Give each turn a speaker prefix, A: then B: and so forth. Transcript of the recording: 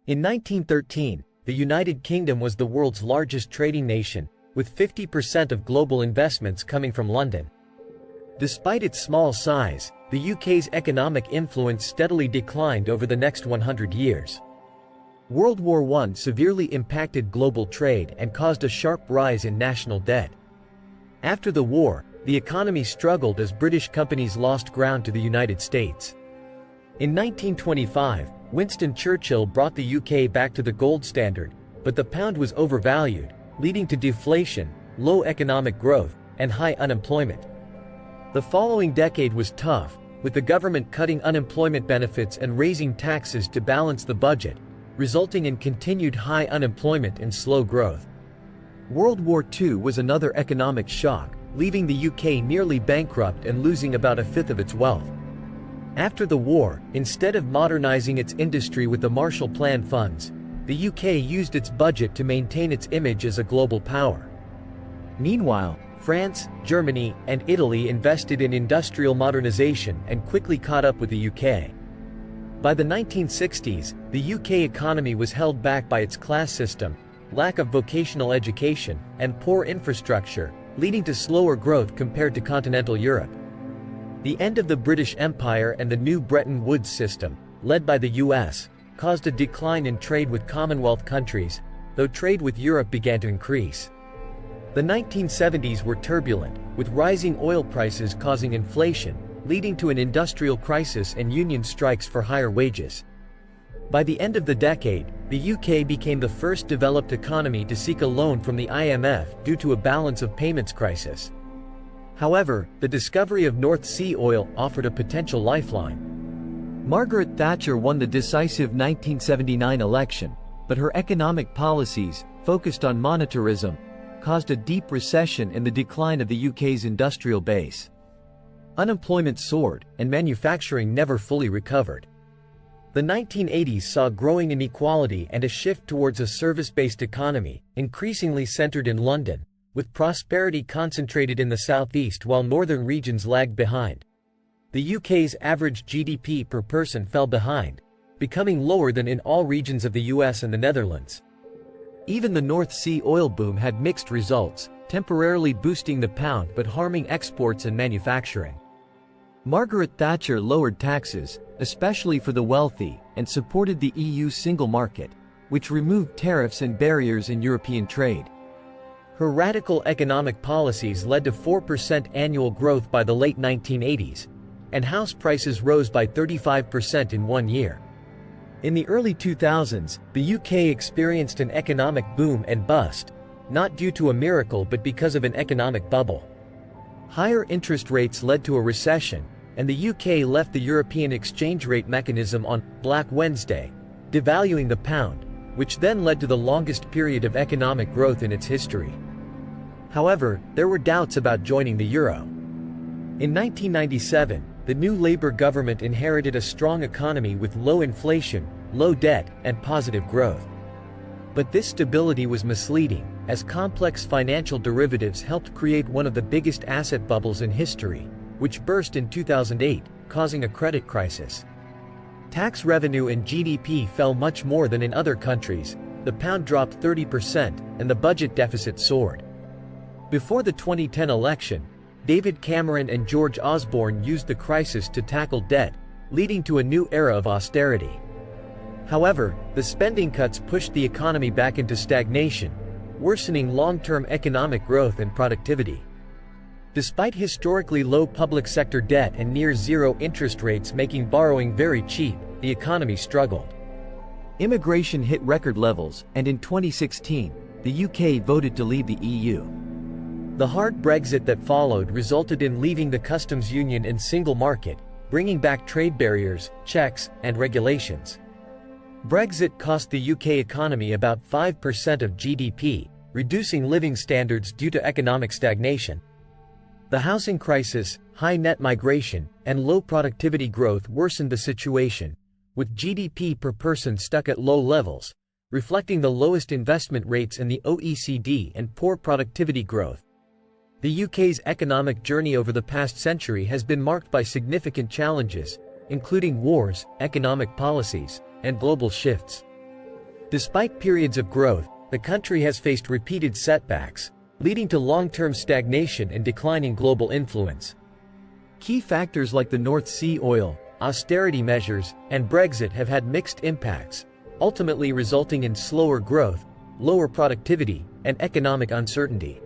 A: In 1913, the United Kingdom was the world's largest trading nation, with 50% of global investments coming from London. Despite its small size, the UK's economic influence steadily declined over the next 100 years. World War I severely impacted global trade and caused a sharp rise in national debt. After the war, the economy struggled as British companies lost ground to the United States. In 1925, Winston Churchill brought the UK back to the gold standard, but the pound was overvalued, leading to deflation, low economic growth, and high unemployment. The following decade was tough, with the government cutting unemployment benefits and raising taxes to balance the budget, resulting in continued high unemployment and slow growth. World War II was another economic shock, leaving the UK nearly bankrupt and losing about a fifth of its wealth. After the war, instead of modernizing its industry with the Marshall Plan funds, the UK used its budget to maintain its image as a global power. Meanwhile, France, Germany, and Italy invested in industrial modernization and quickly caught up with the UK. By the 1960s, the UK economy was held back by its class system, lack of vocational education, and poor infrastructure, leading to slower growth compared to continental Europe. The end of the British Empire and the new Bretton Woods system, led by the US, caused a decline in trade with Commonwealth countries, though trade with Europe began to increase. The 1970s were turbulent, with rising oil prices causing inflation, leading to an industrial crisis and union strikes for higher wages. By the end of the decade, the UK became the first developed economy to seek a loan from the IMF due to a balance of payments crisis. However, the discovery of North Sea oil offered a potential lifeline. Margaret Thatcher won the decisive 1979 election, but her economic policies, focused on monetarism, caused a deep recession and the decline of the UK's industrial base. Unemployment soared, and manufacturing never fully recovered. The 1980s saw growing inequality and a shift towards a service-based economy, increasingly centered in London, with prosperity concentrated in the southeast while northern regions lagged behind. The UK's average GDP per person fell behind, becoming lower than in all regions of the US and the Netherlands. Even the North Sea oil boom had mixed results, temporarily boosting the pound but harming exports and manufacturing. Margaret Thatcher lowered taxes, especially for the wealthy, and supported the EU's single market, which removed tariffs and barriers in European trade. Her radical economic policies led to 4% annual growth by the late 1980s, and house prices rose by 35% in 1 year. In the early 2000s, the UK experienced an economic boom and bust, not due to a miracle but because of an economic bubble. Higher interest rates led to a recession, and the UK left the European exchange rate mechanism on Black Wednesday, devaluing the pound, which then led to the longest period of economic growth in its history. However, there were doubts about joining the euro. In 1997, the new Labour government inherited a strong economy with low inflation, low debt, and positive growth. But this stability was misleading, as complex financial derivatives helped create one of the biggest asset bubbles in history, which burst in 2008, causing a credit crisis. Tax revenue and GDP fell much more than in other countries, the pound dropped 30%, and the budget deficit soared. Before the 2010 election, David Cameron and George Osborne used the crisis to tackle debt, leading to a new era of austerity. However, the spending cuts pushed the economy back into stagnation, worsening long-term economic growth and productivity. Despite historically low public sector debt and near-zero interest rates making borrowing very cheap, the economy struggled. Immigration hit record levels, and in 2016, the UK voted to leave the EU. The hard Brexit that followed resulted in leaving the customs union and single market, bringing back trade barriers, checks, and regulations. Brexit cost the UK economy about 5% of GDP, reducing living standards due to economic stagnation. The housing crisis, high net migration, and low productivity growth worsened the situation, with GDP per person stuck at low levels, reflecting the lowest investment rates in the OECD and poor productivity growth. The UK's economic journey over the past century has been marked by significant challenges, including wars, economic policies, and global shifts. Despite periods of growth, the country has faced repeated setbacks, leading to long-term stagnation and declining global influence. Key factors like the North Sea oil, austerity measures, and Brexit have had mixed impacts, ultimately resulting in slower growth, lower productivity, and economic uncertainty.